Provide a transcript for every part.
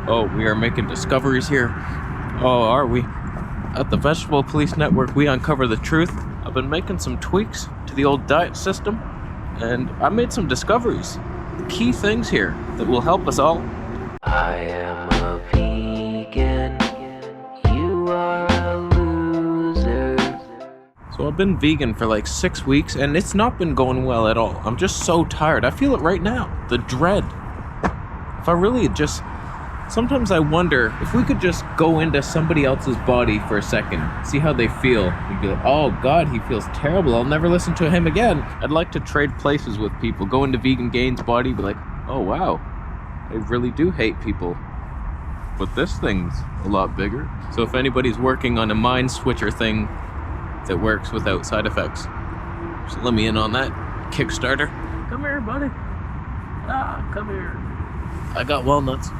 Oh, we are making discoveries here. Oh, are we? At the Vegetable Police Network, we uncover the truth. I've been making some tweaks to the old diet system, and I made some discoveries. Key things here that will help us all. I am a vegan. You are a loser. So I've been vegan for like 6 weeks, and it's not been going well at all. I'm just so tired. I feel it right now. The dread. If I really just... Sometimes I wonder if we could just go into somebody else's body for a second, see how they feel. We'd be like, oh God, he feels terrible. I'll never listen to him again. I'd like to trade places with people, go into Vegan Gain's body, be like, oh wow, I really do hate people. But this thing's a lot bigger. So if anybody's working on a mind switcher thing that works without side effects, just let me in on that. Kickstarter. Come here, buddy. Come here. I got walnuts.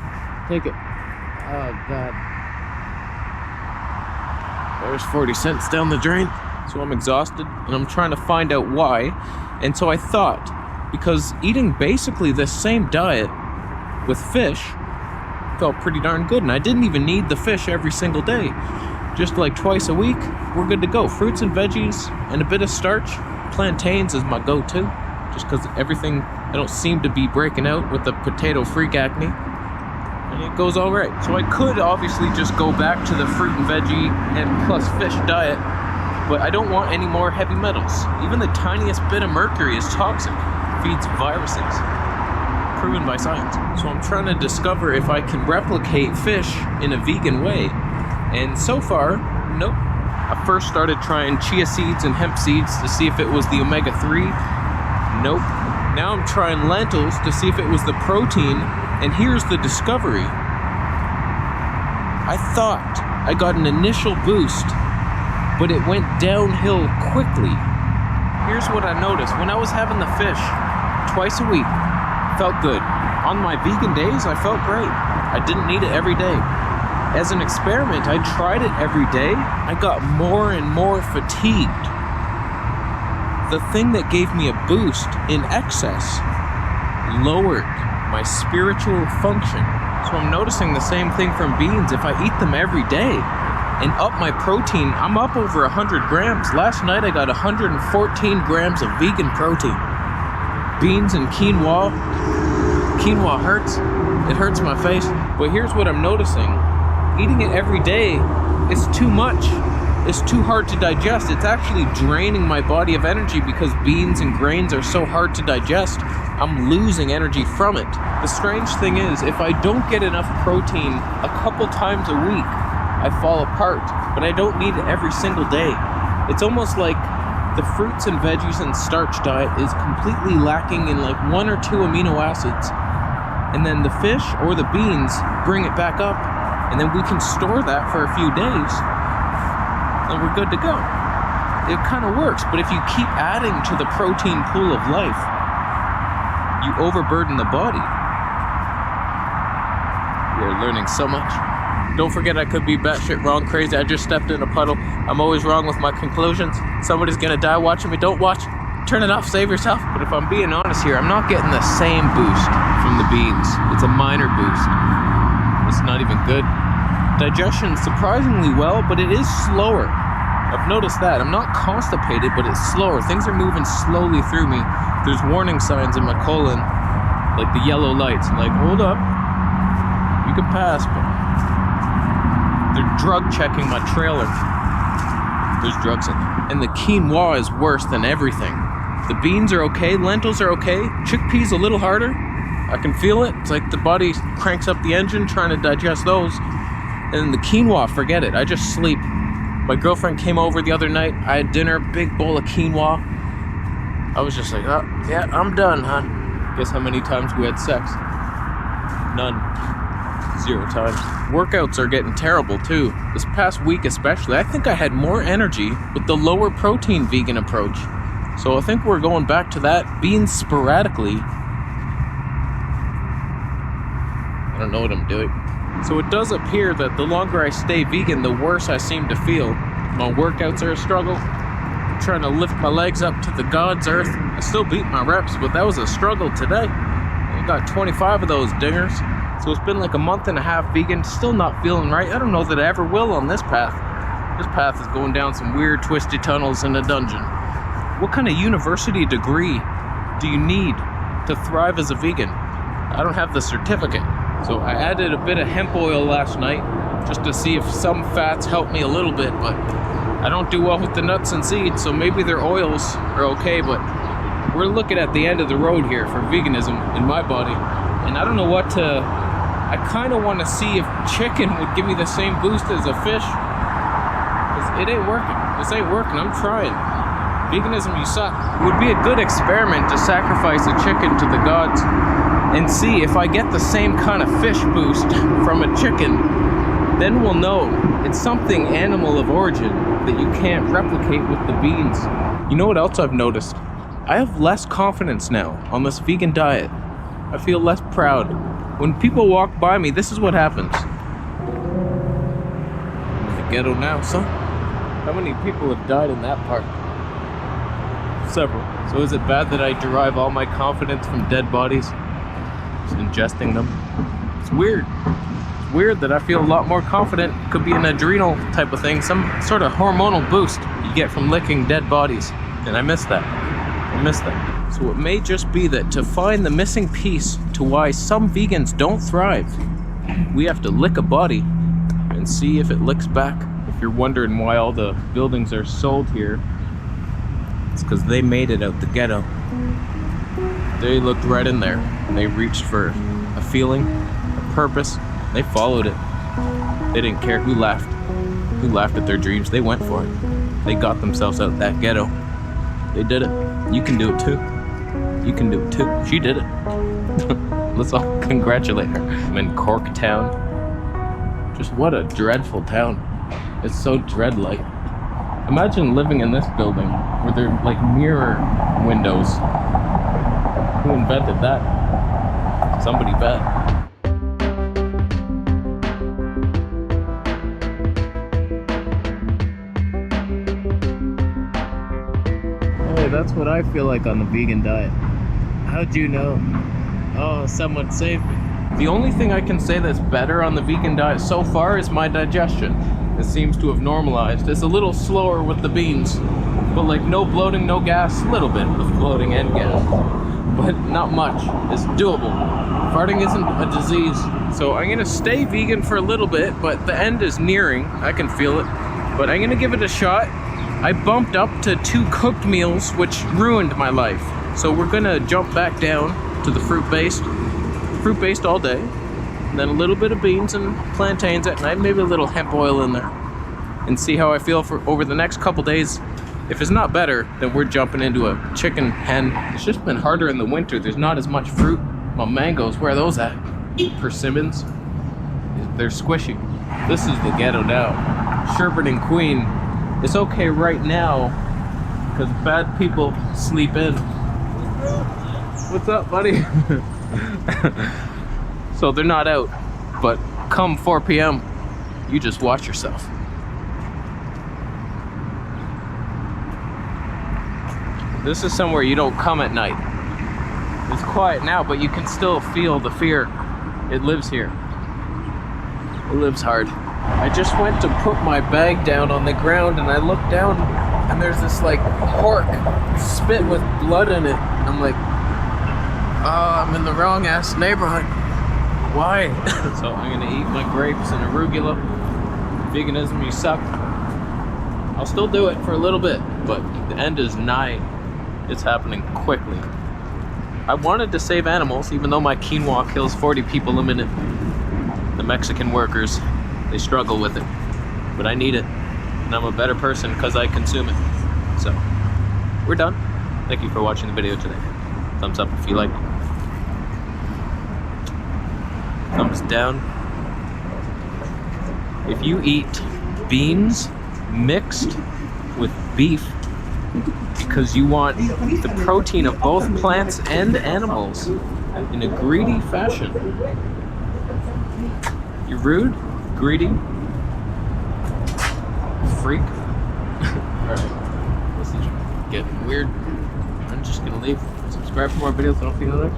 Take it. Oh, God. There's 40 cents down the drain. So I'm exhausted, and I'm trying to find out why. And so I thought, because eating basically this same diet with fish felt pretty darn good, and I didn't even need the fish every single day. Just like twice a week, we're good to go. Fruits and veggies and a bit of starch. Plantains is my go-to, just because everything, I don't seem to be breaking out with the potato freak acne. And it goes all right. So I could obviously just go back to the fruit and veggie and plus fish diet, but I don't want any more heavy metals. Even the tiniest bit of mercury is toxic. Feeds viruses. Proven by science. So I'm trying to discover if I can replicate fish in a vegan way. And so far, nope. I first started trying chia seeds and hemp seeds to see if it was the omega-3. Nope. Now I'm trying lentils to see if it was the protein. And here's the discovery. I thought I got an initial boost, but it went downhill quickly. Here's what I noticed. When I was having the fish twice a week, felt good. On my vegan days, I felt great. I didn't need it every day. As an experiment, I tried it every day. I got more and more fatigued. The thing that gave me a boost in excess lowered my spiritual function. So I'm noticing the same thing from beans. If I eat them every day and up my protein, I'm up over 100 grams. Last night I got 114 grams of vegan protein. Beans and quinoa. Quinoa hurts. It hurts my face. But here's what I'm noticing. Eating it every day is too much. It's too hard to digest. It's actually draining my body of energy because beans and grains are so hard to digest. I'm losing energy from it. The strange thing is, if I don't get enough protein a couple times a week, I fall apart, but I don't need it every single day. It's almost like the fruits and veggies and starch diet is completely lacking in like 1 or 2 amino acids. And then the fish or the beans bring it back up, and then we can store that for a few days, and we're good to go. It kind of works, but if you keep adding to the protein pool of life, you overburden the body. We're learning so much. Don't forget, I could be batshit wrong, crazy. I just stepped in a puddle. I'm always wrong with my conclusions. Somebody's gonna die watching me. Don't watch. Turn it off, save yourself. But if I'm being honest here, I'm not getting the same boost from the beans. It's a minor boost. It's not even good. Digestion surprisingly well, but it is slower. I've noticed that. I'm not constipated, but it's slower. Things are moving slowly through me. There's warning signs in my colon, like the yellow lights. I'm like, hold up. You can pass, but they're drug checking my trailer. There's drugs in there. And the quinoa is worse than everything. The beans are okay. Lentils are okay. Chickpeas a little harder. I can feel it. It's like the body cranks up the engine trying to digest those. And the quinoa, forget it. I just sleep. My girlfriend came over the other night. I had dinner, big bowl of quinoa. I was just like, oh, yeah, I'm done, hon. Guess how many times we had sex? None. 0 times. Workouts are getting terrible, too. This past week especially, I think I had more energy with the lower protein vegan approach. So I think we're going back to that. Beans sporadically. I don't know what I'm doing. So it does appear that the longer I stay vegan, the worse I seem to feel. My workouts are a struggle. I'm trying to lift my legs up to the God's earth. I still beat my reps, but that was a struggle today. I got 25 of those dingers. So it's been like a month and a half vegan, still not feeling right. I don't know that I ever will on this path. This path is going down some weird twisty tunnels in a dungeon. What kind of university degree do you need to thrive as a vegan? I don't have the certificate. So I added a bit of hemp oil last night just to see if some fats help me a little bit, but I don't do well with the nuts and seeds, so maybe their oils are okay, but we're looking at the end of the road here for veganism in my body, and I don't know what to... I kind of want to see if chicken would give me the same boost as a fish, because it ain't working. This ain't working. I'm trying. Veganism, you suck. It would be a good experiment to sacrifice a chicken to the gods and see if I get the same kind of fish boost from a chicken. Then we'll know it's something animal of origin that you can't replicate with the beans. You know what else I've noticed? I have less confidence now on this vegan diet. I feel less proud. When people walk by me, this is what happens. In the ghetto now, son. How many people have died in that part? Several. So is it bad that I derive all my confidence from dead bodies? Just ingesting them? It's weird. It's weird that I feel a lot more confident. Could be an adrenal type of thing, some sort of hormonal boost you get from licking dead bodies. And I miss that. I miss that. So it may just be that to find the missing piece to why some vegans don't thrive, we have to lick a body and see if it licks back. If you're wondering why all the buildings are sold here, it's because they made it out the ghetto. They looked right in there and they reached for a feeling, a purpose. They followed it. They didn't care who laughed at their dreams. They went for it. They got themselves out that ghetto. They did it. You can do it too. You can do it too. She did it. Let's all congratulate her. I'm in Corktown. Just what a dreadful town. It's so dread-like. Imagine living in this building where there are like mirror windows. Who invented that? Somebody bet. Hey, that's what I feel like on the vegan diet. How'd you know? Oh, someone saved me. The only thing I can say that's better on the vegan diet so far is my digestion. It seems to have normalized. It's a little slower with the beans, but like no bloating, no gas, a little bit of bloating and gas, but not much. It's doable. Farting isn't a disease. So I'm gonna stay vegan for a little bit, but the end is nearing. I can feel it, but I'm gonna give it a shot. I bumped up to 2 cooked meals, which ruined my life. So we're gonna jump back down to the fruit-based all day. And then a little bit of beans and plantains at night, maybe a little hemp oil in there, and see how I feel for over the next couple days. If it's not better, then we're jumping into a chicken hen. It's just been harder in the winter. There's not as much fruit. My mangoes, where are those at? Persimmons? They're squishy. This is the ghetto now. Sherbet and Queen. It's okay right now because bad people sleep in. What's up, buddy? So they're not out, but come 4 p.m., you just watch yourself. This is somewhere you don't come at night. It's quiet now, but you can still feel the fear. It lives here. It lives hard. I just went to put my bag down on the ground and I looked down and there's this like pork spit with blood in it. I'm like, oh, I'm in the wrong ass neighborhood. Why? So I'm gonna eat my grapes and arugula. Veganism, you suck. I'll still do it for a little bit, but the end is nigh. It's happening quickly. I wanted to save animals, even though my quinoa kills 40 people a minute. The Mexican workers, they struggle with it, but I need it, and I'm a better person because I consume it. So, we're done. Thank you for watching the video today. Thumbs up if you like. Thumbs down. If you eat beans mixed with beef because you want the protein of both plants and animals in a greedy fashion, you're rude, greedy, freak. Alright, this is getting weird. I'm just gonna leave. Subscribe for more videos. I'll see you later.